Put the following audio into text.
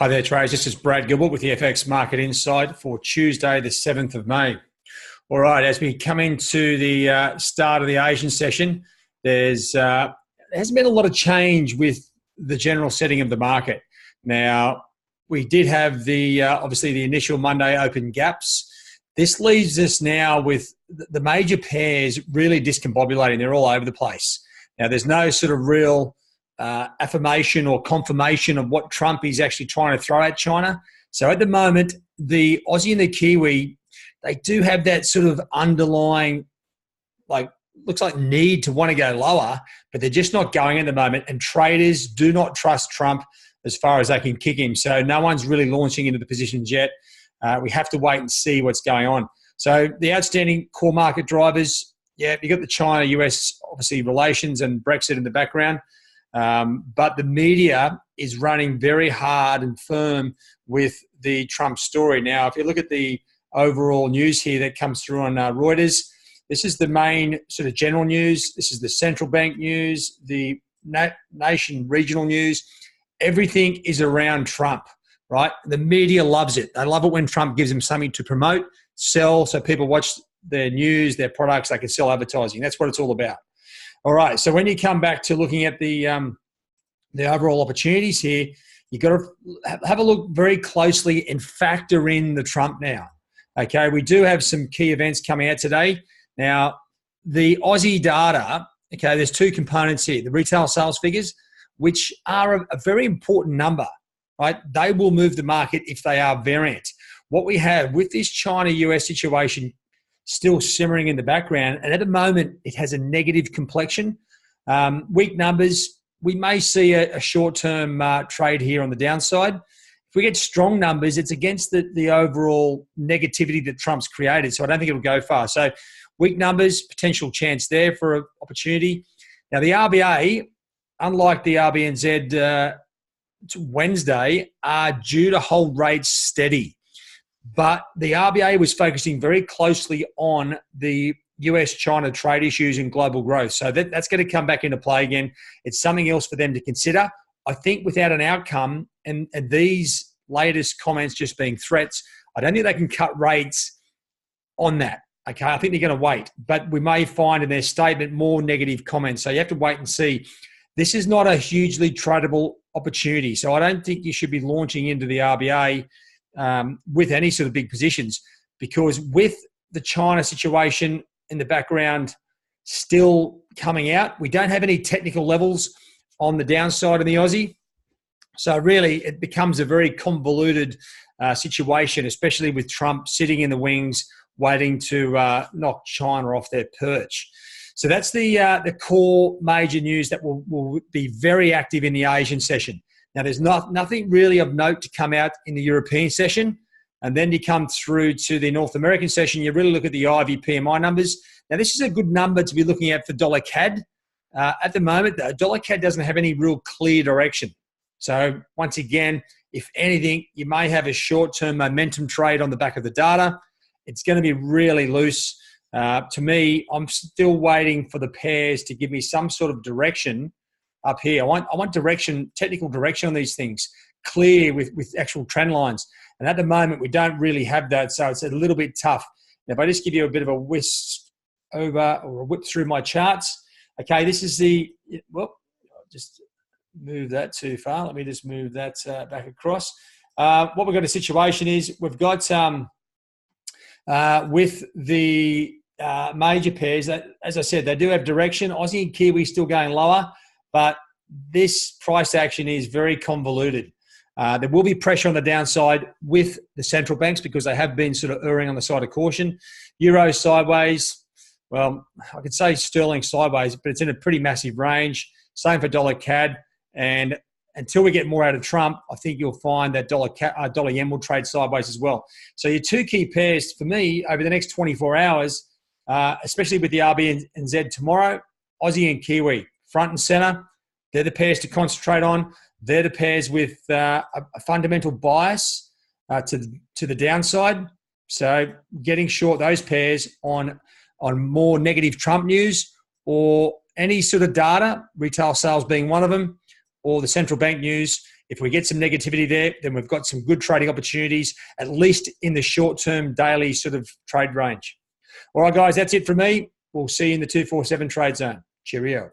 Hi there, traders. This is Brad Gilbert with the FX Market Insight for Tuesday, the 7th of May. All right, as we come into the start of the Asian session, there hasn't been a lot of change with the general setting of the market. Now, we did have obviously the initial Monday open gaps. This leaves us now with the major pairs really discombobulating. They're all over the place. Now, there's no sort of real affirmation or confirmation of what Trump is actually trying to throw at China. So at the moment, the Aussie and the Kiwi, they do have that sort of underlying, looks like need to want to go lower, but they're just not going at the moment. And traders do not trust Trump as far as they can kick him. So no one's really launching into the positions yet. We have to wait and see what's going on. So the outstanding core market drivers, you've got the China-US, obviously, relations and Brexit in the background. But the media is running very hard and firm with the Trump story. Now, if you look at the overall news here that comes through on Reuters, this is the main sort of general news. This is the central bank news, the nation regional news. Everything is around Trump, right? The media loves it. They love it when Trump gives them something to promote, sell, so people watch their news, their products, they can sell advertising. That's what it's all about. All right, so when you come back to looking at the overall opportunities here, you've got to have a look very closely and factor in the Trump now. Okay, we do have some key events coming out today. Now, the Aussie data, okay, there's two components here. The retail sales figures, which are a very important number, right? They will move the market if they are variant. What we have with this China-US situation still simmering in the background, and at the moment it has a negative complexion. Weak numbers, we may see a short-term trade here on the downside. If we get strong numbers, it's against the overall negativity that Trump's created, so I don't think it'll go far. So weak numbers, potential chance there for an opportunity. Now the RBA, unlike the RBNZ Wednesday, are due to hold rates steady. But the RBA was focusing very closely on the US-China trade issues and global growth. So that's going to come back into play again. It's something else for them to consider. I think without an outcome and these latest comments just being threats, I don't think they can cut rates on that. Okay, I think they're going to wait. But we may find in their statement more negative comments. So you have to wait and see. This is not a hugely tradable opportunity. So I don't think you should be launching into the RBA with any sort of big positions, because with the China situation in the background still coming out, we don't have any technical levels on the downside in the Aussie. So really it becomes a very convoluted situation, especially with Trump sitting in the wings waiting to knock China off their perch. So that's the core major news that will be very active in the Asian session. Now, there's nothing really of note to come out in the European session. And then you come through to the North American session, you really look at the IV PMI numbers. Now, this is a good number to be looking at for dollar CAD. At the moment, the dollar CAD doesn't have any real clear direction. So once again, if anything, you may have a short-term momentum trade on the back of the data. It's going to be really loose. To me, I'm still waiting for the pairs to give me some sort of direction up here. I want direction, technical direction on these things, clear with actual trend lines. And at the moment, we don't really have that, so it's a little bit tough. Now, if I just give you a bit of a whisk over or a whip through my charts, okay, this is I'll just move that too far. Let me just move that back across. What we've got a situation is we've got with the major pairs, that, as I said, they do have direction. Aussie and Kiwi still going lower, but this price action is very convoluted. There will be pressure on the downside with the central banks because they have been sort of erring on the side of caution. Euro sideways. Well, I could say sterling sideways, but it's in a pretty massive range. Same for dollar CAD. And until we get more out of Trump, I think you'll find that dollar yen will trade sideways as well. So your two key pairs for me over the next 24 hours, especially with the RBNZ tomorrow, Aussie and Kiwi, front and center. They're the pairs to concentrate on. They're the pairs with a fundamental bias to the downside. So getting short those pairs on more negative Trump news or any sort of data, retail sales being one of them, or the central bank news, If we get some negativity there, then we've got some good trading opportunities, at least in the short-term daily sort of trade range. All right, guys, that's it from me. We'll see you in the 247 trade zone. Cheerio.